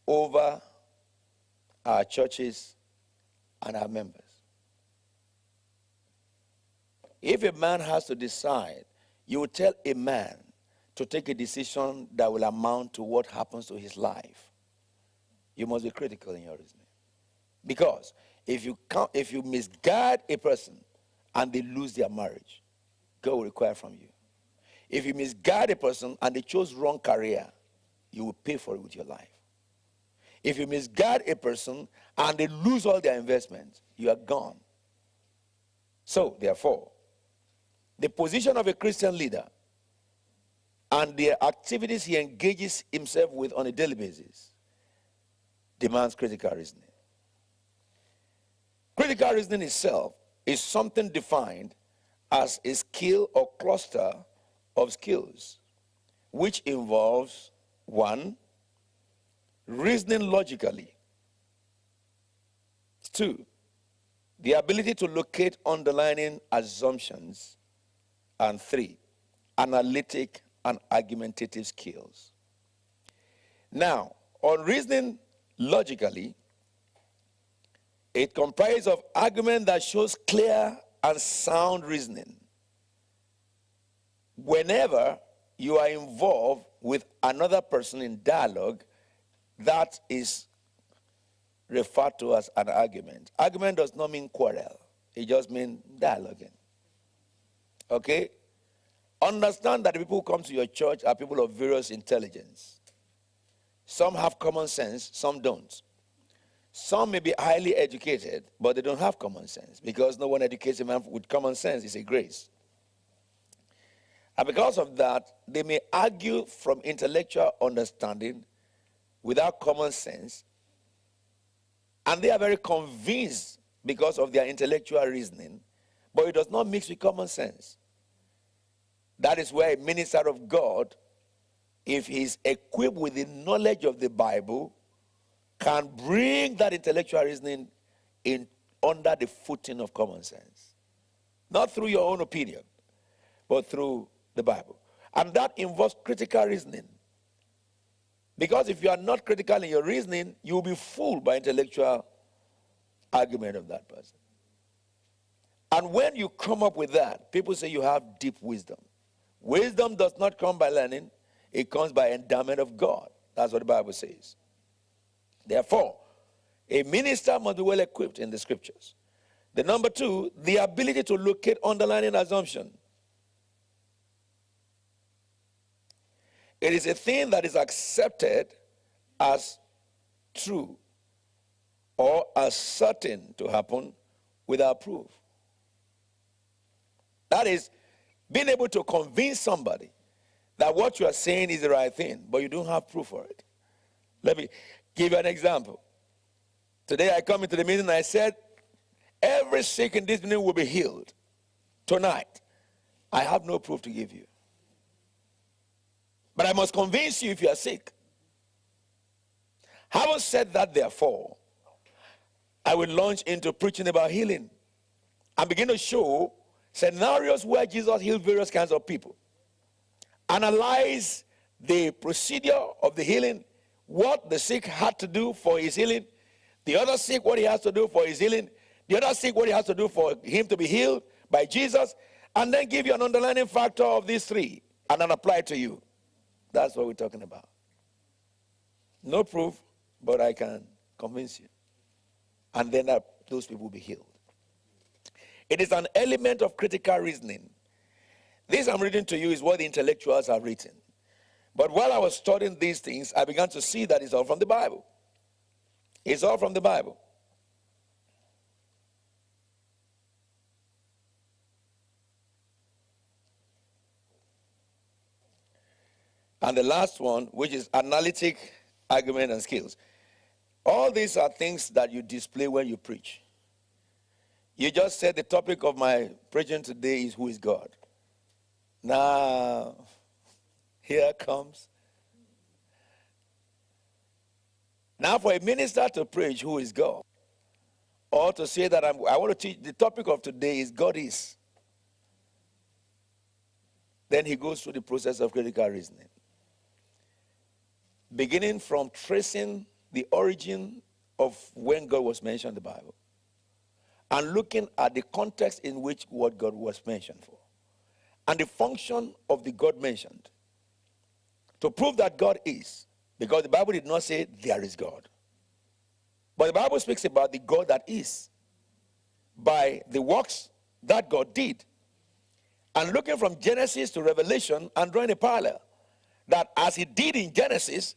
over our churches and our members. If a man has to decide, you will tell a man to take a decision that will amount to what happens to his life. You must be critical in your reasoning. Because if you misguide a person and they lose their marriage, God will require from you. If you misguide a person and they chose wrong career, you will pay for it with your life. If you misguide a person and they lose all their investments, you are gone. So, therefore, the position of a Christian leader and the activities he engages himself with on a daily basis demands critical reasoning. Critical reasoning itself is something defined as a skill or cluster of skills which involves 1, reasoning logically. 2, the ability to locate underlying assumptions. And 3, analytic and argumentative skills. Now, on reasoning logically, it comprises of argument that shows clear and sound reasoning. Whenever you are involved with another person in dialogue, that is referred to as an argument. Argument does not mean quarrel. It just means dialoguing. Okay? Understand that the people who come to your church are people of various intelligence. Some have common sense, some don't. Some may be highly educated, but they don't have common sense, because no one educates a man with common sense. It's a grace. And because of that, they may argue from intellectual understanding without common sense, and they are very convinced because of their intellectual reasoning, but it does not mix with common sense. That is where a minister of God, if he's equipped with the knowledge of the Bible, can bring that intellectual reasoning in under the footing of common sense. Not through your own opinion, but through the Bible. And that involves critical reasoning. Because if you are not critical in your reasoning, you will be fooled by intellectual argument of that person. And when you come up with that, people say you have deep wisdom. Wisdom does not come by learning. It comes by endowment of God. That's what the Bible says. Therefore, a minister must be well equipped in the scriptures. The number 2, the ability to locate underlying assumption. It is a thing that is accepted as true or as certain to happen without proof. That is, being able to convince somebody that what you are saying is the right thing, but you don't have proof for it. Let me give you an example. Today I come into the meeting and I said, every sick in this meeting will be healed tonight. I have no proof to give you. But I must convince you if you are sick. Having said that, therefore, I will launch into preaching about healing and begin to show scenarios where Jesus healed various kinds of people. Analyze the procedure of the healing, what the sick had to do for his healing, the other sick what he has to do for his healing, the other sick what he has to do for him to be healed by Jesus, and then give you an underlying factor of these 3 and then apply it to you. That's what we're talking about. No proof, but I can convince you. And then those people will be healed. It is an element of critical reasoning. This I'm reading to you is what the intellectuals have written. But while I was studying these things, I began to see that it's all from the Bible. It's all from the Bible. And the last one, which is analytic argument and skills. All these are things that you display when you preach. You just said the topic of my preaching today is who is God. Now, here comes. Now for a minister to preach who is God, or to say that I want to teach, the topic of today is God is. Then he goes through the process of critical reasoning. Beginning from tracing the origin of when God was mentioned in the Bible and looking at the context in which what God was mentioned for and the function of the God mentioned to prove that God is, because the Bible did not say there is God. But the Bible speaks about the God that is by the works that God did. And looking from Genesis to Revelation and drawing a parallel that as he did in Genesis,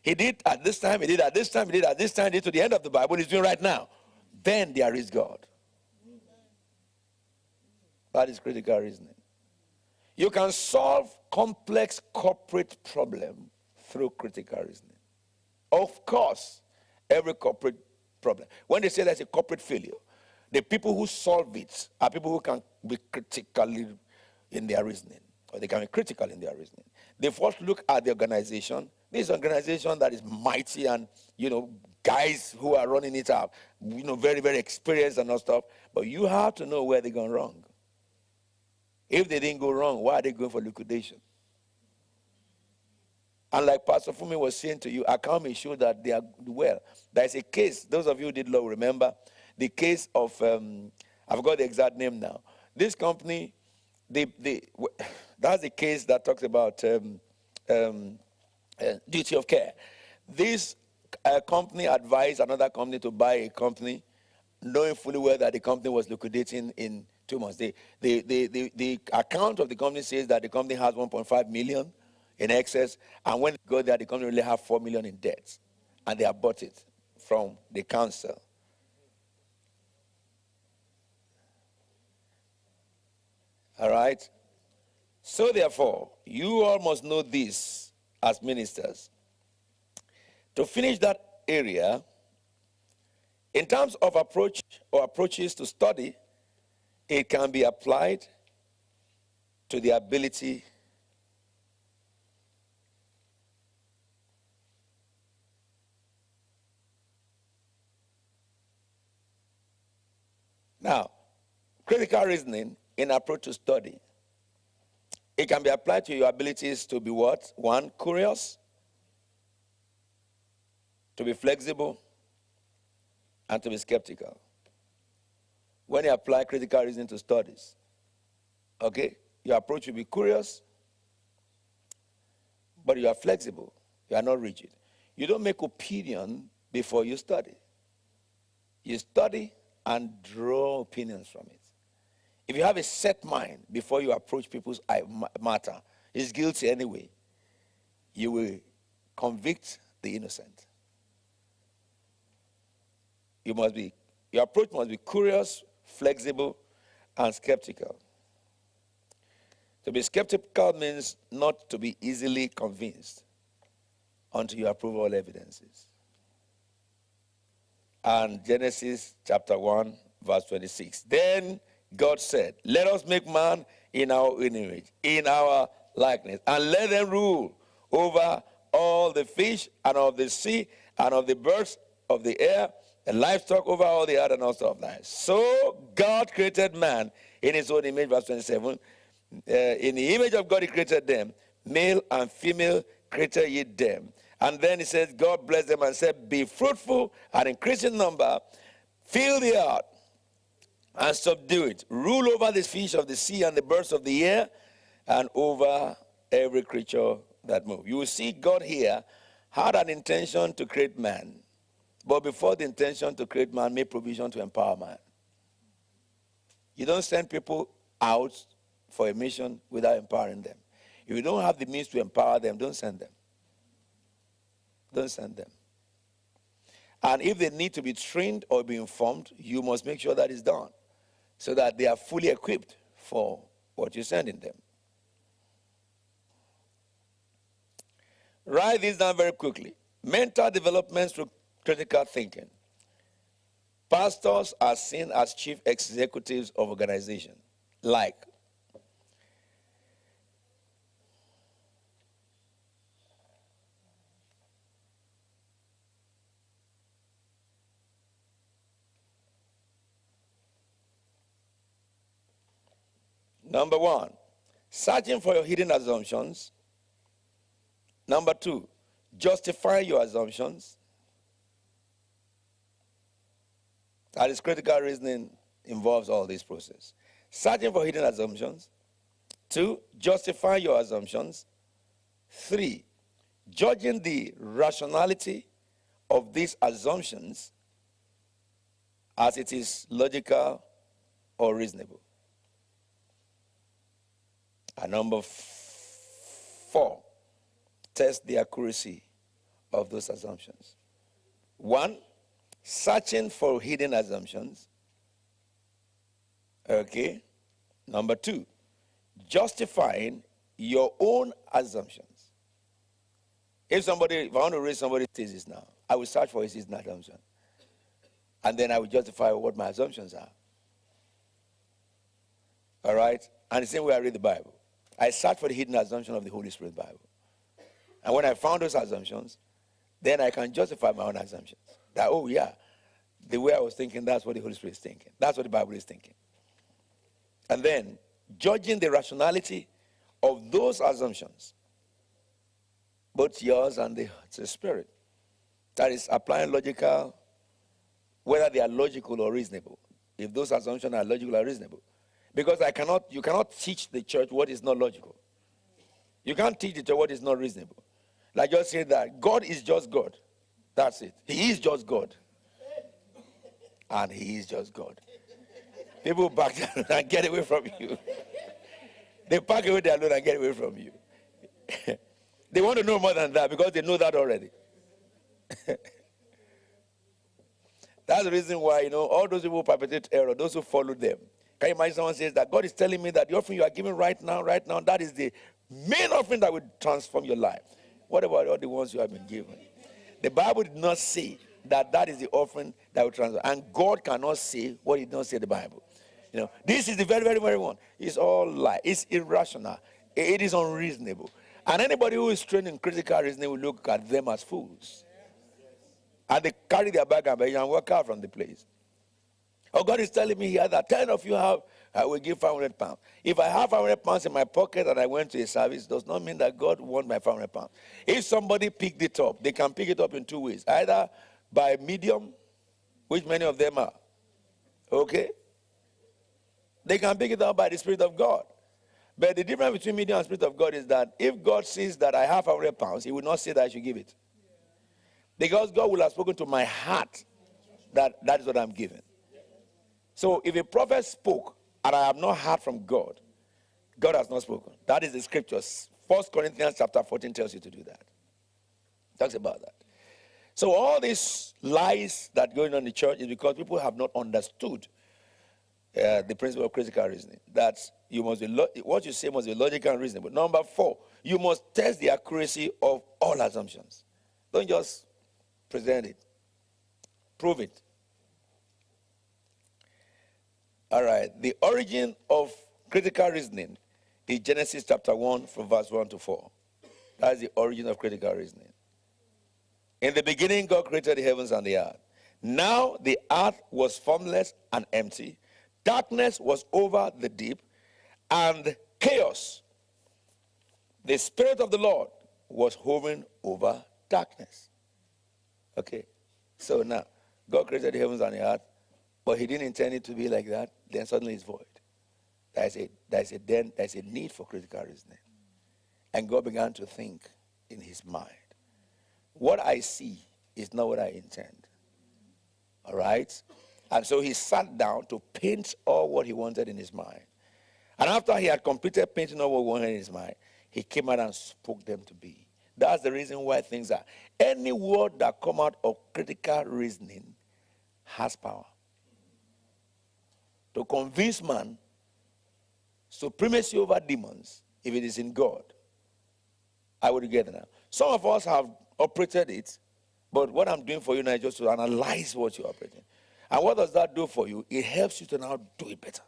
he did at this time, he did at this time, he did at this time, he did to the end of the Bible, he's doing right now. Then there is God. That is critical reasoning. You can solve complex corporate problem through critical reasoning. Of course, every corporate problem. When they say there's a corporate failure, the people who solve it are people who can be critically in their reasoning, or they can be critical in their reasoning. They first look at the organization. This organization that is mighty and, guys who are running it up, very, very experienced and all stuff. But you have to know where they're going wrong. If they didn't go wrong, why are they going for liquidation? And like Pastor Fumi was saying to you, I can't be sure that they are well. There's a case, those of you who did law remember, the case of, I forgot the exact name now. This company, that's the case that talks about duty of care. This company advised another company to buy a company, knowing fully well that the company was liquidating in 2 months. The account of the company says that the company has 1.5 million in excess, and when they go there, the company only have 4 million in debt, and they have bought it from the council. All right? So therefore, you all must know this as ministers. To finish that area, in terms of approach or approaches to study, it can be applied to the ability now, critical reasoning in approach to study. It can be applied to your abilities to be what? One, curious, to be flexible, and to be skeptical. When you apply critical reasoning to studies, okay, your approach will be curious, but you are flexible. You are not rigid. You don't make opinion before you study. You study and draw opinions from it. If you have a set mind before you approach people's matter, it's guilty anyway, you will convict the innocent. Your approach must be curious, flexible, and skeptical. To be skeptical means not to be easily convinced until you approve all evidences. And Genesis chapter 1, verse 26. Then God said, let us make man in our own image, in our likeness, and let them rule over all the fish and of the sea and of the birds of the air, and livestock over all the earth and all stuff like that. So God created man in his own image, verse 27. In the image of God he created them, male and female created ye them. And then he says, God blessed them and said, be fruitful and increase in number, fill the earth and subdue it. Rule over the fish of the sea and the birds of the air and over every creature that moves. You will see God here had an intention to create man. But before the intention to create man, made provision to empower man. You don't send people out for a mission without empowering them. If you don't have the means to empower them, don't send them. Don't send them. And if they need to be trained or be informed, you must make sure that is done so that they are fully equipped for what you're sending them. Write this down very quickly. Mental development through critical thinking. Pastors are seen as chief executives of organizations. Like, number one, searching for your hidden assumptions. Number two, justifying your assumptions. That is, critical reasoning involves all this process. Searching for hidden assumptions. 2, justify your assumptions. 3, judging the rationality of these assumptions as it is logical or reasonable. And number 4, test the accuracy of those assumptions. 1, searching for hidden assumptions. Okay. Number 2, justifying your own assumptions. If I want to read somebody's thesis now, I will search for his hidden assumption. And then I will justify what my assumptions are. All right? And the same way I read the Bible. I search for the hidden assumption of the Holy Spirit Bible. And when I found those assumptions, then I can justify my own assumptions. That, oh yeah, the way I was thinking, that's what the Holy Spirit is thinking. That's what the Bible is thinking. And then, judging the rationality of those assumptions, both yours and the Spirit. That is, applying logical, whether they are logical or reasonable. If those assumptions are logical or reasonable. Because you cannot teach the church what is not logical. You can't teach the church what is not reasonable. Like just say that God is just God. That's it. He is just God. And he is just God. People back down and get away from you. They pack away their load and get away from you. They want to know more than that because they know that already. That's the reason why, all those people perpetrate error, those who follow them. Can you imagine someone says that God is telling me that the offering you are giving right now, that is the main offering that will transform your life. What about all the ones you have been given? The Bible did not say that is the offering that will transform. And God cannot say what he did not say in the Bible. This is the very, very, very one. It's all lie. It's irrational. It is unreasonable. And anybody who is trained in critical reasoning will look at them as fools. And they carry their bag and walk out from the place. Oh, God is telling me here that 10 of you I will give 500 pounds. If I have 500 pounds in my pocket and I went to a service, does not mean that God wants my 500 pounds. If somebody picked it up, they can pick it up in 2 ways. Either by medium, which many of them are. Okay? They can pick it up by the Spirit of God. But the difference between medium and Spirit of God is that if God sees that I have 500 pounds, he will not say that I should give it. Because God will have spoken to my heart that is what I'm giving. So if a prophet spoke and I have not heard from God, God has not spoken. That is the scriptures. 1 Corinthians chapter 14 tells you to do that. Talks about that. So all these lies that going on in the church is because people have not understood the principle of critical reasoning. That you must be what you say must be logical and reasonable. Number 4, you must test the accuracy of all assumptions. Don't just present it. Prove it. All right. The origin of critical reasoning is Genesis chapter 1 from verse 1 to 4. That is the origin of critical reasoning. In the beginning, God created the heavens and the earth. Now the earth was formless and empty. Darkness was over the deep, and chaos. The Spirit of the Lord was hovering over darkness. Okay. So now, God created the heavens and the earth, but he didn't intend it to be like that. Then suddenly it's void. There's a need for critical reasoning. And God began to think in his mind. What I see is not what I intend. All right? And so he sat down to paint all what he wanted in his mind. And after he had completed painting all what he wanted in his mind, he came out and spoke them to be. That's the reason why things are. Any word that comes out of critical reasoning has power. To convince man supremacy over demons, if it is in God, I will get it now. Some of us have operated it, but what I'm doing for you now is just to analyze what you're operating. And what does that do for you? It helps you to now do it better.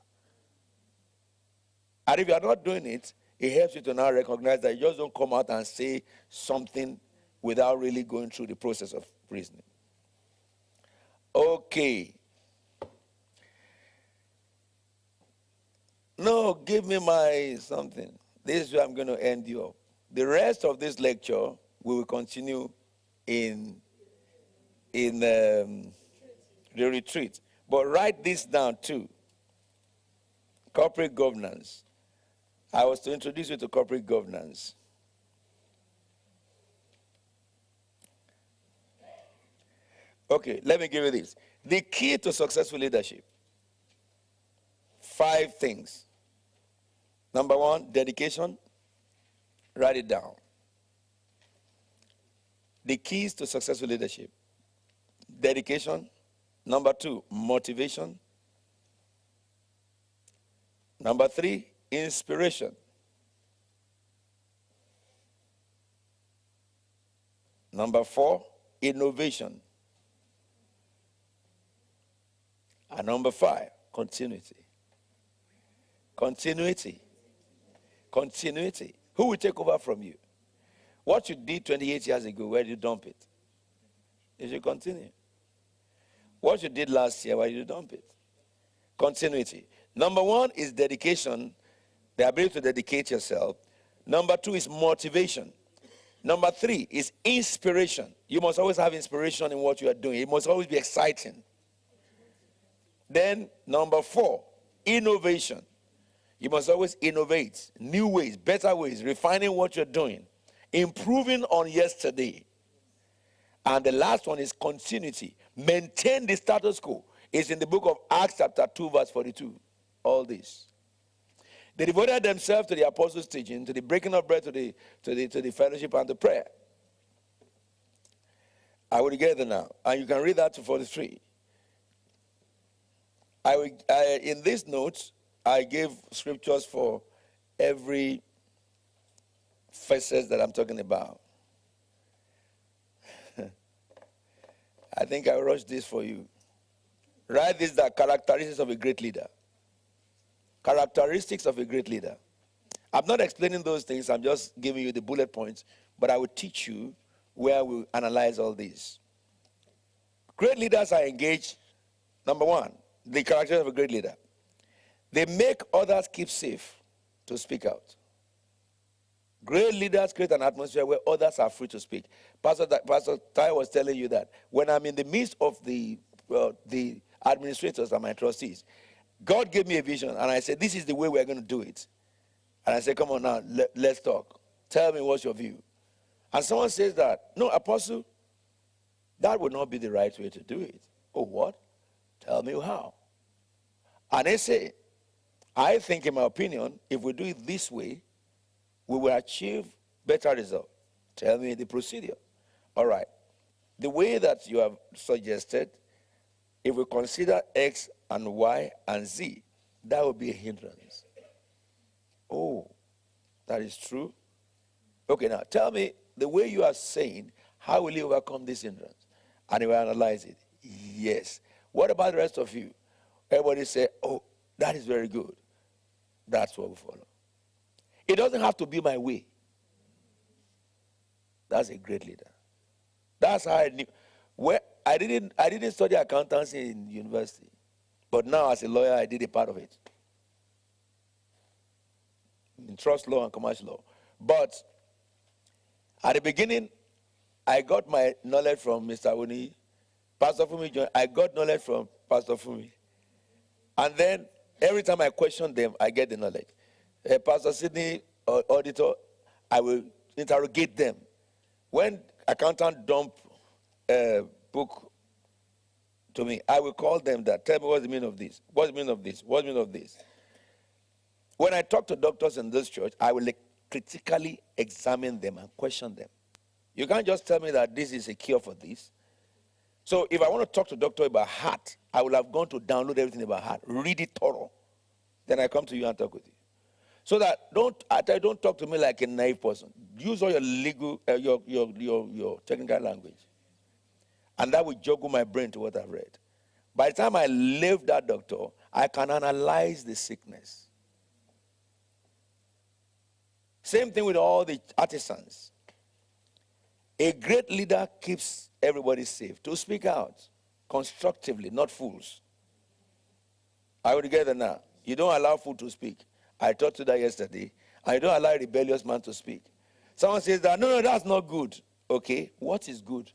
And if you are not doing it, it helps you to now recognize that you just don't come out and say something without really going through the process of reasoning. Okay. No, give me my something. This is where I'm going to end you up. The rest of this lecture, we will continue in the retreat. But write this down too. Corporate governance. I was to introduce you to corporate governance. Okay, let me give you this. The key to successful leadership. 5 things. Number 1, dedication. Write it down. The keys to successful leadership. Dedication. Number 2, motivation. Number 3, inspiration. Number 4, innovation. And number 5, continuity. Continuity. Continuity. Who will take over from you? What you did 28 years ago, where did you dump it? You should continue. What you did last year, why did you dump it? Continuity. Number 1 is dedication, the ability to dedicate yourself. Number 2 is motivation. Number 3 is inspiration. You must always have inspiration in what you are doing. It must always be exciting. Then number 4, innovation. You must always innovate, new ways, better ways, refining what you're doing, improving on yesterday. And the last one is continuity. Maintain the status quo. It's in the book of Acts chapter 2 verse 42. All this. They devoted themselves to the apostles' teaching, to the breaking of bread, to the fellowship and the prayer. I will get there now. And you can read that to 43. In these notes, I gave scriptures for every facet that I'm talking about. I think I rushed this for you. Write this down, characteristics of a great leader. Characteristics of a great leader. I'm not explaining those things, I'm just giving you the bullet points, but I will teach you where we analyze all these. Great leaders are engaged. Number 1, the characteristics of a great leader. They make others keep safe to speak out. Great leaders create an atmosphere where others are free to speak. Pastor Ty was telling you that when I'm in the midst of the administrators and my trustees, God gave me a vision, and I said, this is the way we're going to do it. And I said, come on now, let's talk. Tell me what's your view. And someone says that, no, Apostle, that would not be the right way to do it. Oh, what? Tell me how. And they say, I think, in my opinion, if we do it this way, we will achieve better results. Tell me the procedure. All right. The way that you have suggested, if we consider X and Y and Z, that would be a hindrance. Oh, that is true? Okay, now tell me, the way you are saying, how will you overcome this hindrance? And he will analyze it. Yes. What about the rest of you? Everybody say, oh, that is very good. That's what we follow. It doesn't have to be my way. That's a great leader. That's how I knew. I didn't study accountancy in university, but now as a lawyer, I did a part of it. In trust law and commercial law. But at the beginning, I got my knowledge from Mr. Oni. Pastor Fumi joined. I got knowledge from Pastor Fumi. And then every time I question them, I get the knowledge. Pastor Sidney, auditor, I will interrogate them. When accountant dump book to me, I will call them that. Tell me what's the meaning of this. What's the meaning of this? What's the meaning of this? When I talk to doctors in this church, I will critically examine them and question them. You can't just tell me that this is a cure for this. So if I want to talk to a doctor about heart, I will have gone to download everything about heart, read it thorough. Then I come to you and talk with you. So that don't talk to me like a naive person. Use all your legal, your technical language. And that will juggle my brain to what I've read. By the time I leave that doctor, I can analyze the sickness. Same thing with all the artisans. A great leader keeps everybody safe to speak out constructively, not fools. Are we together now? You don't allow fool to speak. I taught you that yesterday. And you don't allow a rebellious man to speak. Someone says that, no, that's not good. Okay, what is good?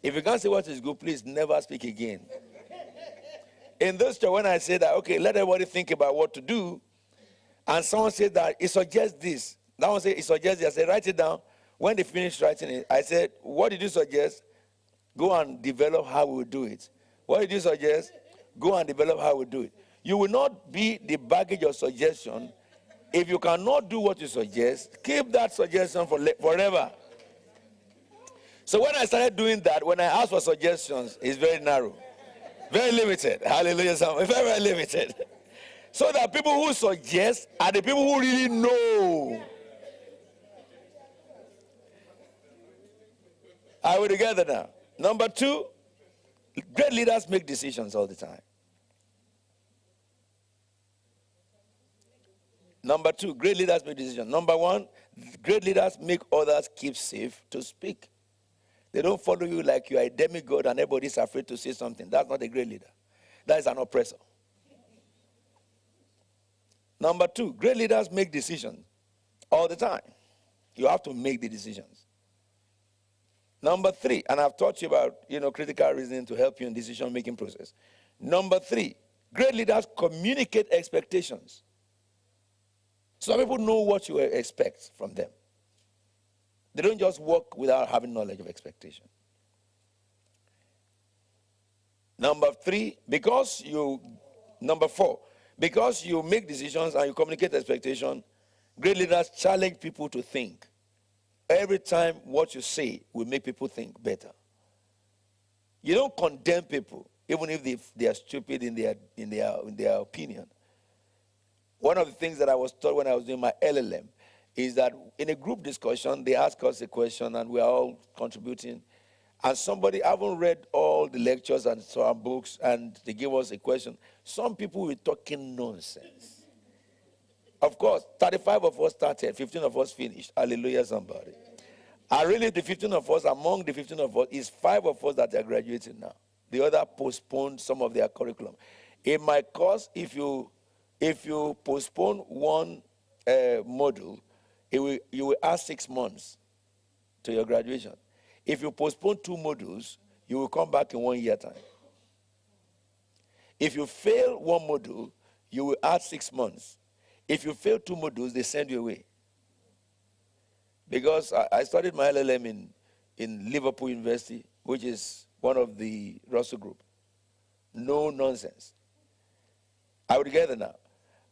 If you can't say what is good, please never speak again. in this church, when I say that, okay, let everybody think about what to do, and someone said that it suggests this. That one said it suggests this. I said, write it down. When they finished writing it, I said, what did you suggest? Go and develop how we will do it. What did you suggest? Go and develop how we do it. You will not be the baggage of suggestion. If you cannot do what you suggest, keep that suggestion for forever. So when I started doing that, when I asked for suggestions, it's very narrow. Very limited. Hallelujah. Very, very limited. So that people who suggest are the people who really know. Are we together now? Number 2, great leaders make decisions all the time. Number 2, great leaders make decisions. Number 1, great leaders make others keep safe to speak. They don't follow you like you are a demigod and everybody's afraid to say something. That's not a great leader. That is an oppressor. Number 2, great leaders make decisions all the time. You have to make the decisions. Number 3, and I've taught you about, critical reasoning to help you in decision-making process. Number 3, great leaders communicate expectations. Some people know what you expect from them. They don't just work without having knowledge of expectation. Number 4, because you make decisions and you communicate expectation, great leaders challenge people to think. Every time what you say will make people think better. You don't condemn people, even if they are stupid in their opinion. One of the things that I was taught when I was doing my LLM is that in a group discussion, they ask us a question and we are all contributing. And somebody haven't read all the lectures and some books, and they give us a question. Some people were talking nonsense. Of course, 35 of us started, 15 of us finished. Hallelujah, somebody. And really, the 15 of us, among the 15 of us, is 5 of us that are graduating now. The other postponed some of their curriculum. In my course, if you postpone one module, you will add 6 months to your graduation. If you postpone 2 modules, you will come back in 1 year time. If you fail one module, you will add 6 months. If you fail 2 modules, they send you away. Because I studied my LLM in Liverpool University, which is one of the Russell Group. No nonsense. Are we together now?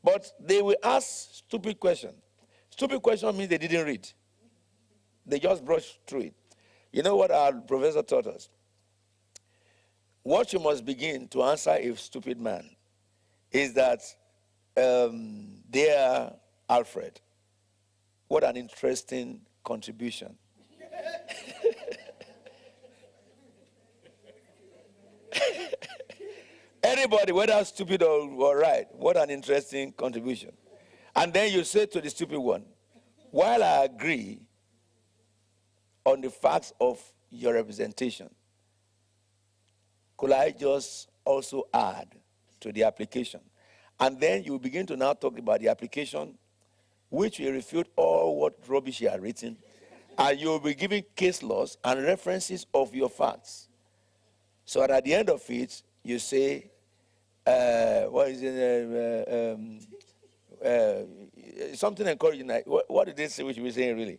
But they will ask stupid questions. Stupid question means they didn't read. They just brushed through it. You know what our professor taught us? What you must begin to answer a stupid man is that, dear Alfred, what an interesting contribution. Anybody, whether stupid or right, what an interesting contribution. And then you say to the stupid one, while I agree on the facts of your representation, could I just also add to the application? And then you begin to now talk about the application, which will refute all what rubbish you are written, and you will be giving case laws and references of your facts. So that at the end of it, you say, what is it? Something encouraging. What did they say we should be saying, really?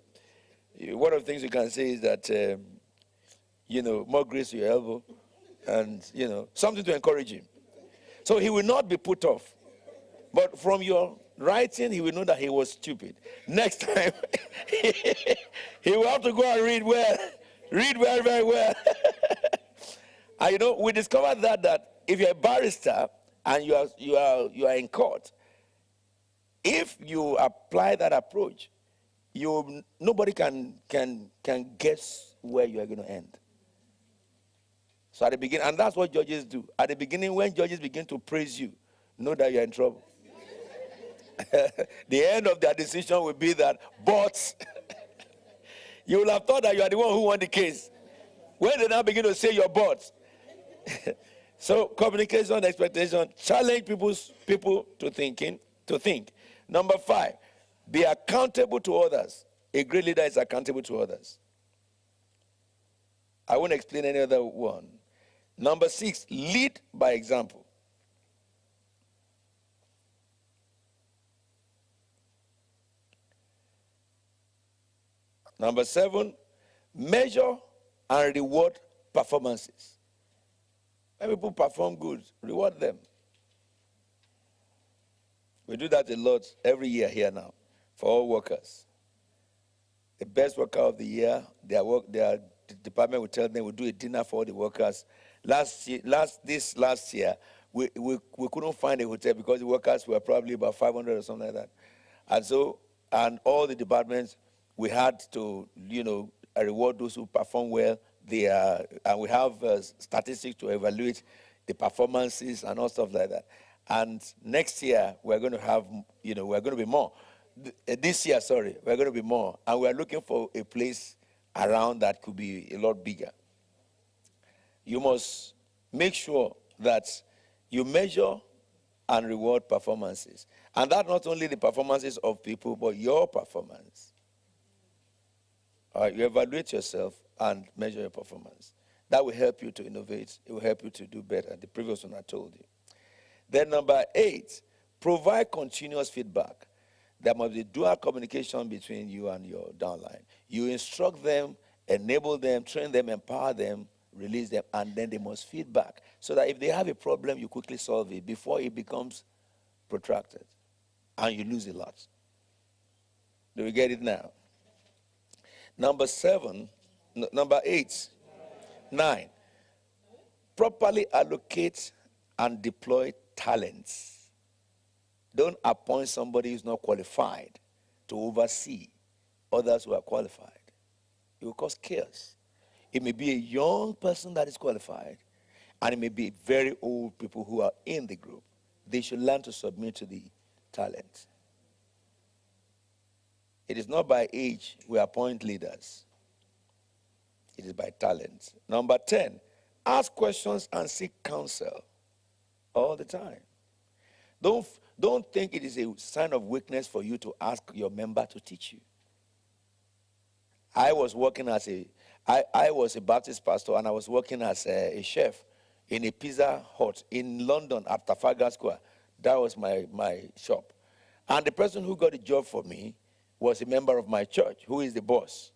One of the things you can say is that, more grace to your elbow, and, something to encourage him. So he will not be put off. But from your writing, he will know that he was stupid. Next time, he will have to go and read well. Read very, very well. And, we discovered that if you're a barrister and you are in court, if you apply that approach, nobody can guess where you are going to end. So at the beginning, and that's what judges do. At the beginning, when judges begin to praise you, know that you're in trouble. The end of their decision will be that, but you will have thought that you are the one who won the case. When they now begin to say your but. So communication, expectation, challenge people to think. Number 5, be accountable to others. A great leader is accountable to others. I won't explain any other one. Number 6, lead by example. Number 7, measure and reward performances. When people perform good, reward them. We do that a lot every year here now for all workers. The best worker of the year, their department will tell them we'll do a dinner for all the workers. Last year, we couldn't find a hotel because the workers were probably about 500 or something like that. And all the departments, we had to, reward those who perform well. And we have statistics to evaluate the performances and all stuff like that. And next year, we're going to have, we're going to be more. This year, we're going to be more. And we're looking for a place around that could be a lot bigger. You must make sure that you measure and reward performances. And that not only the performances of people, but your performance. You evaluate yourself and measure your performance. That will help you to innovate. It will help you to do better. The previous one I told you. Then number 8, provide continuous feedback. There must be dual communication between you and your downline. You instruct them, enable them, train them, empower them, release them, and then they must feedback. So that if they have a problem, you quickly solve it before it becomes protracted. And you lose a lot. Do we get it now? Number 8, 9. Properly allocate and deploy talents. Don't appoint somebody who's not qualified to oversee others who are qualified. It will cause chaos. It may be a young person that is qualified, and it may be very old people who are in the group. They should learn to submit to the talent. It is not by age we appoint leaders. It is by talent. Number 10, ask questions and seek counsel all the time. Don't think it is a sign of weakness for you to ask your member to teach you. I was a Baptist pastor, and I was working as a chef in a Pizza Hut in London at Trafalgar Square. That was my shop. And the person who got the job for me was a member of my church, who is the boss.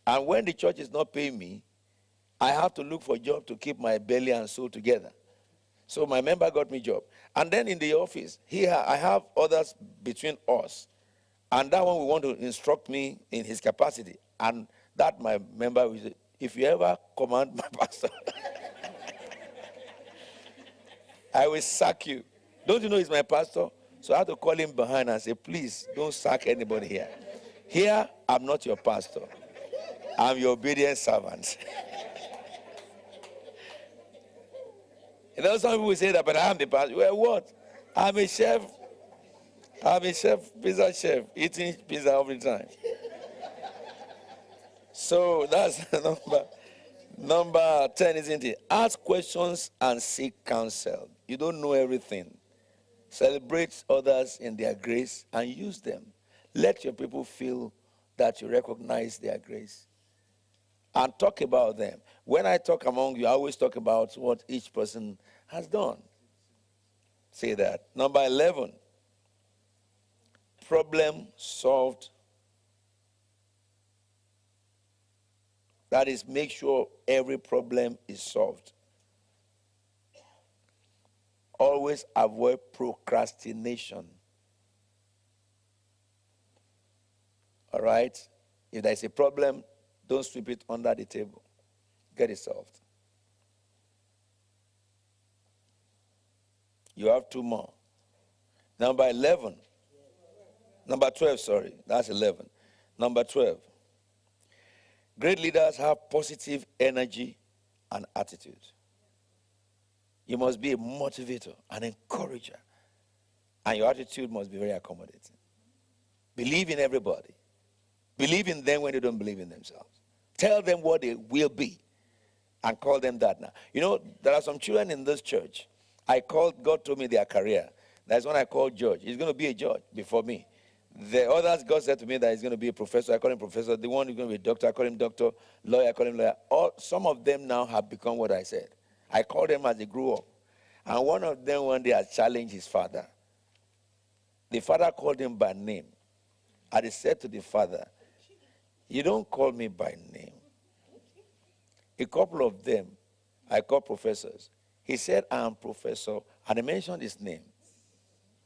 And when the church is not paying me, I have to look for a job to keep my belly and soul together. So my member got me a job. And then in the office, here I have others between us. And that one will want to instruct me in his capacity. And that my member will say, if you ever command my pastor, I will sack you. Don't you know he's my pastor? So I have to call him behind and say, please, don't sack anybody here. Here, I'm not your pastor. I'm your obedient servant. Some people say that, but I'm the pastor. Well, what? I'm a chef. Pizza chef, eating pizza every time. So that's number 10, isn't it? Ask questions and seek counsel. You don't know everything. Celebrate others in their grace and use them. Let your people feel that you recognize their grace. And talk about them. When I talk among you, I always talk about what each person has done. Say that. Number 11, problem solved. That is, make sure every problem is solved. Always avoid procrastination. All right? If there's a problem, don't sweep it under the table. Get it solved. You have 2 more. Number 12, sorry. That's 11. Number 12. Great leaders have positive energy and attitude. You must be a motivator, an encourager. And your attitude must be very accommodating. Believe in everybody. Believe in them when they don't believe in themselves. Tell them what they will be and call them that now. You know, there are some children in this church. God told me their career. That's when I called George. He's going to be a judge before me. The others, God said to me that he's going to be a professor. I call him professor. The one who's going to be a doctor, I call him doctor. Lawyer, I call him lawyer. Some of them now have become what I said. I called them as they grew up. And one of them one day has challenged his father. The father called him by name. And he said to the father, You don't call me by name. A couple of them, I call professors. He said, I'm professor, and I mentioned his name.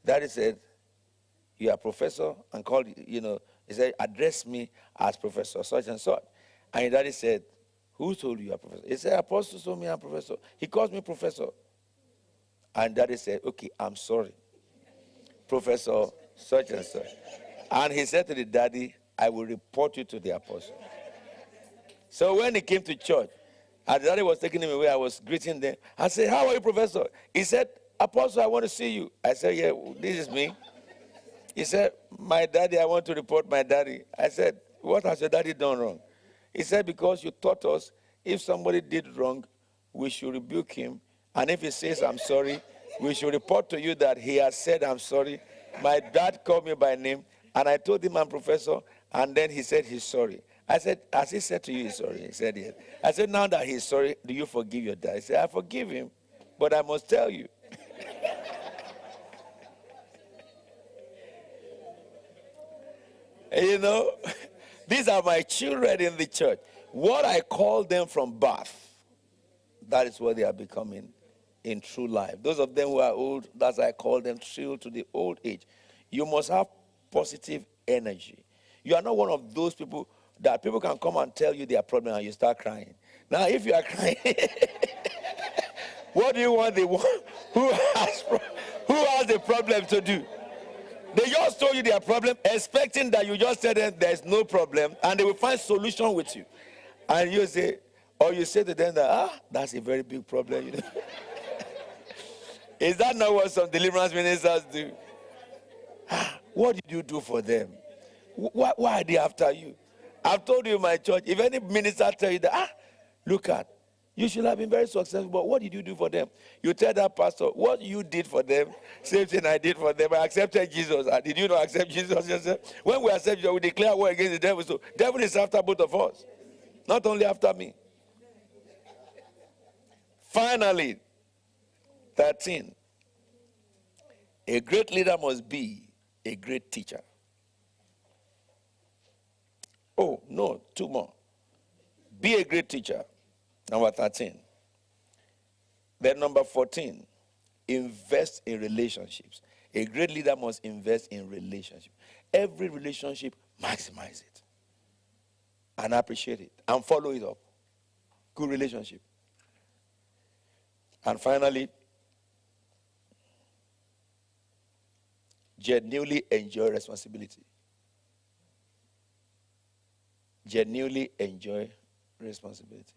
Daddy said, you are professor, and called, he said, address me as professor, such and such. And daddy said, who told you you are professor? He said, Apostle told me I'm professor. He calls me professor. And daddy said, okay, I'm sorry. Professor, such and such. And he said to the daddy, I will report you to the apostle. So when he came to church, and the daddy was taking him away, I was greeting them. I said, how are you, professor? He said, Apostle, I want to see you. I said, yeah, this is me. He said, my daddy, I want to report my daddy. I said, what has your daddy done wrong? He said, because you taught us if somebody did wrong, we should rebuke him. And if he says, I'm sorry, we should report to you that he has said, I'm sorry. My dad called me by name, and I told him I'm professor, and then he said he's sorry. I said, has he said to you he's sorry? He said, yes. I said, now that he's sorry, do you forgive your dad? He said, I forgive him, but I must tell you. These are my children in the church. What I call them from birth, that is what they are becoming in true life. Those of them who are old, that's I call them true to the old age. You must have positive energy. You are not one of those people that people can come and tell you their problem and you start crying. Now, if you are crying, what do you want the one who has the problem to do? They just told you their problem, expecting that you just tell them there's no problem, and they will find solution with you. And you say, or you say to them that, that's a very big problem. Is that not what some deliverance ministers do? What did you do for them? Why are they after you? I've told you in my church, if any minister tell you that, look at, you should have been very successful, but what did you do for them? You tell that pastor, what you did for them, same thing I did for them. I accepted Jesus. Did you not accept Jesus yourself? When we accept Jesus, we declare war against the devil. So devil is after both of us, not only after me. Finally, 13. A great leader must be a great teacher. Oh, no, 2 more. Be a great teacher. Number 13. Then number 14, invest in relationships. A great leader must invest in relationships. Every relationship, maximize it. And appreciate it. And follow it up. Good relationship. And finally, genuinely enjoy responsibility. Genuinely enjoy responsibility.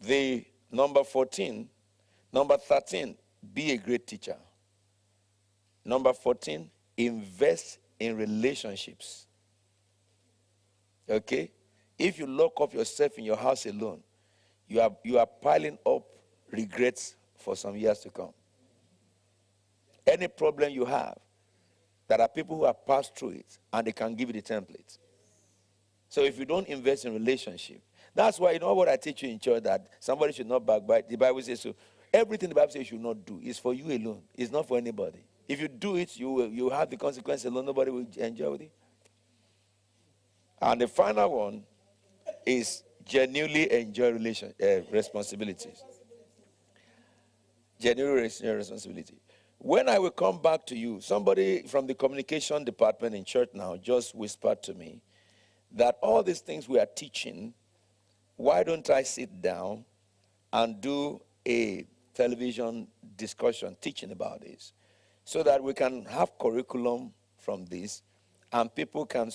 The number 14, number 13, be a great teacher. Number 14, invest in relationships. Okay? If you lock up yourself in your house alone, you are piling up regrets for some years to come. Any problem you have, there are people who have passed through it, and they can give you the template. So if you don't invest in relationship, that's why, you know what I teach you in church, that somebody should not backbite. The Bible says so. Everything the Bible says you should not do is for you alone. It's not for anybody. If you do it, you have the consequence alone. Nobody will enjoy with it. And the final one is genuinely enjoy responsibilities. Genuinely enjoy responsibility. When I will come back to you, somebody from the communication department in church now just whispered to me that all these things we are teaching, why don't I sit down and do a television discussion teaching about this so that we can have curriculum from this and people can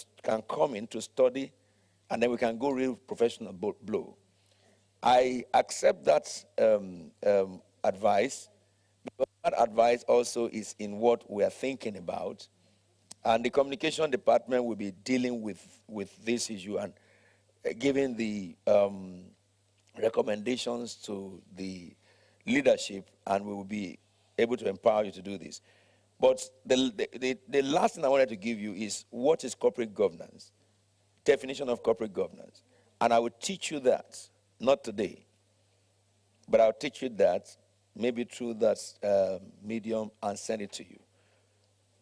come in to study and then we can go real professional blow. I accept that advice. That advice also is in what we are thinking about. And the communication department will be dealing with this issue and giving the recommendations to the leadership, and we will be able to empower you to do this. But the last thing I wanted to give you is what is corporate governance, definition of corporate governance. And I will teach you that, not today, but I'll teach you that maybe through that medium and send it to you.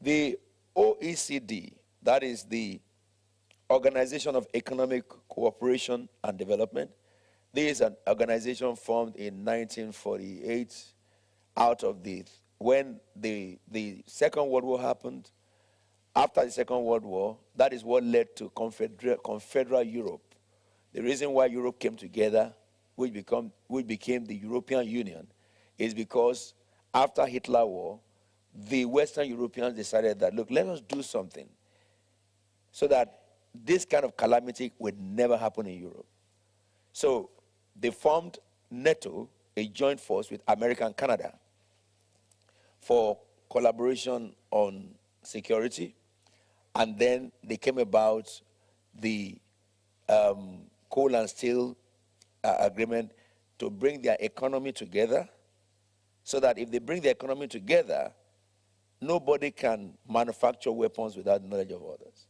The OECD, That is the Organization of Economic Cooperation and Development. This is an organization formed in 1948 out of when the Second World War happened. After the Second World War, that is what led to Confederal Europe. The reason why Europe came together, which became the European Union, is because after Hitler War, the Western Europeans decided that, look, let us do something so that this kind of calamity would never happen in Europe. So they formed NATO, a joint force with America and Canada, for collaboration on security. And then they came about the coal and steel agreement to bring their economy together, so that if they bring the economy together, nobody can manufacture weapons without knowledge of others.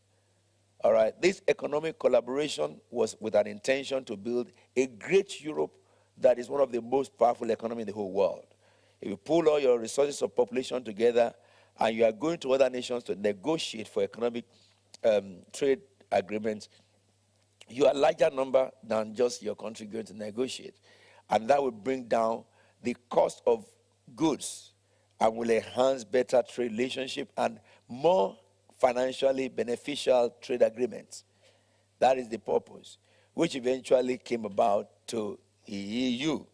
All right, this economic collaboration was with an intention to build a great Europe that is one of the most powerful economies in the whole world. If you pull all your resources of population together and you are going to other nations to negotiate for economic trade agreements, you are a larger number than just your country going to negotiate. And that will bring down the cost of goods and will enhance better trade relationship and more financially beneficial trade agreements. That is the purpose, which eventually came about to the EU,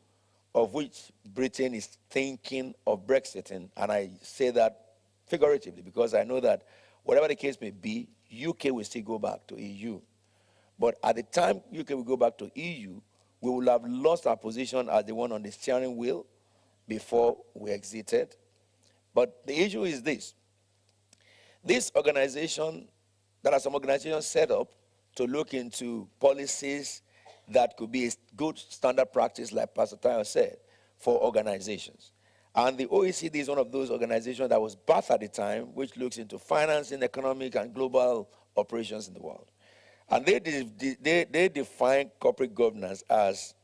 of which Britain is thinking of Brexiting. And I say that figuratively because I know that whatever the case may be, UK will still go back to EU. But at the time UK will go back to EU, we will have lost our position as the one on the steering wheel before we exited. But the issue is this. This organization, there are some organizations set up to look into policies that could be a good standard practice, like Pastor Tayo said, for organizations. And the OECD is one of those organizations that was birthed at the time, which looks into financing, economic, and global operations in the world. And they define corporate governance as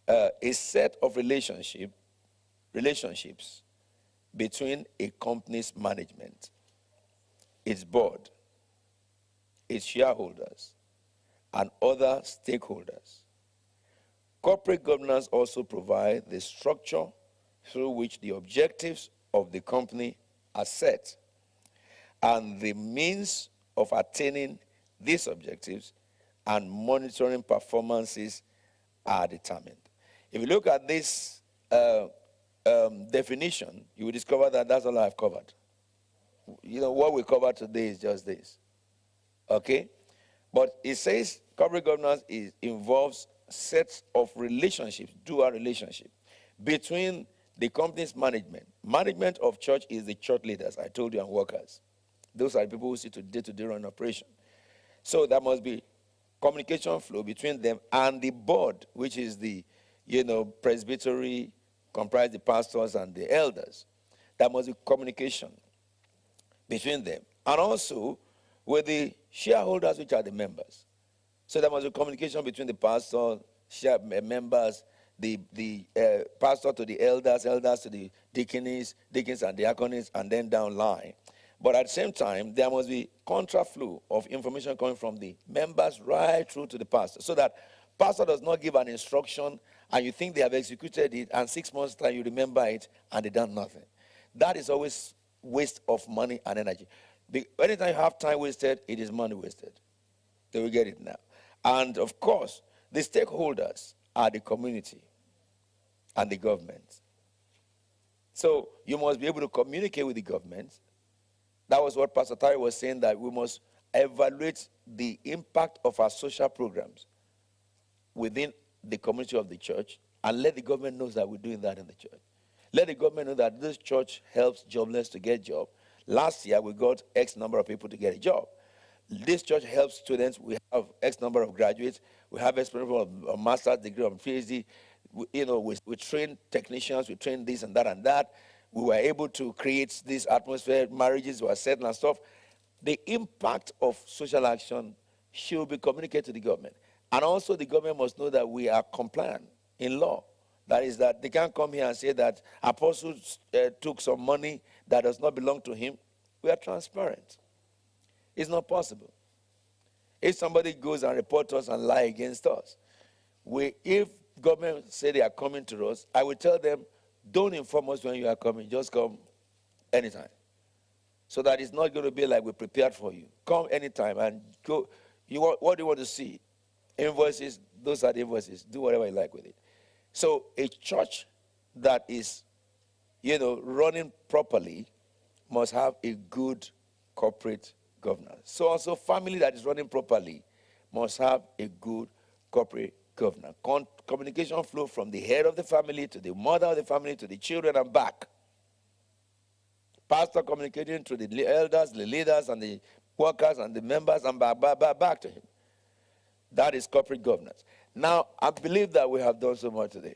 a set of relationships between a company's management, its board, its shareholders, and other stakeholders. Corporate governance also provides the structure through which the objectives of the company are set and the means of attaining these objectives and monitoring performances are determined. If you look at this definition, you will discover that that's all I've covered. You know, what we covered today is just this. Okay? But it says corporate governance involves sets of relationships, dual relationship, between the company's management. Management of church is the church leaders, I told you, and workers. Those are the people who see to day-to-day run operation. So there must be communication flow between them and the board, which is the, presbytery, comprise the pastors and the elders. There must be communication between them. And also with the shareholders, which are the members. So there must be communication between the pastor, members, the pastor to the elders, elders to the deacons and diaconess, and then down line. But at the same time, there must be contra-flow of information coming from the members right through to the pastor, so that pastor does not give an instruction and you think they have executed it, and 6 months' time you remember it and they done nothing. That is always waste of money and energy. Anytime you have time wasted, it is money wasted. So we get it now. And of course, the stakeholders are the community and the government. So you must be able to communicate with the government. That was what Pastor Tari was saying, that we must evaluate the impact of our social programs within the community of the church and let the government know that we're doing that in the church. Let the government know that this church helps jobless to get a job. Last year, we got X number of people to get a job. This church helps students. We have X number of graduates. We have X number of a master's degree or PhD. We train technicians. We train this and that. We were able to create this atmosphere. Marriages were settled and stuff. The impact of social action should be communicated to the government. And also the government must know that we are compliant in law. That is, that they can't come here and say that Apostle took some money that does not belong to him. We are transparent. It's not possible. If somebody goes and reports us and lie against us, if government say they are coming to us, I will tell them, don't inform us when you are coming. Just come anytime. So that it's not going to be like we prepared for you. Come anytime and go. What do you want to see? Invoices, those are the invoices. Do whatever you like with it. So a church that is, running properly must have a good corporate governance. So also family that is running properly must have a good corporate governance. Communication flow from the head of the family to the mother of the family to the children and back. Pastor communicating to the elders, the leaders, and the workers and the members and back to him. That is corporate governance. Now, I believe that we have done so much today.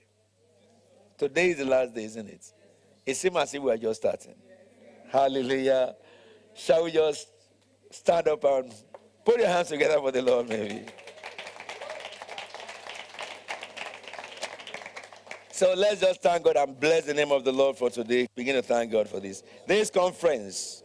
Today is the last day, isn't it? It seems as if we are just starting. Hallelujah. Shall we just stand up and put your hands together for the Lord, maybe? So let's just thank God and bless the name of the Lord for today. Begin to thank God for this. This conference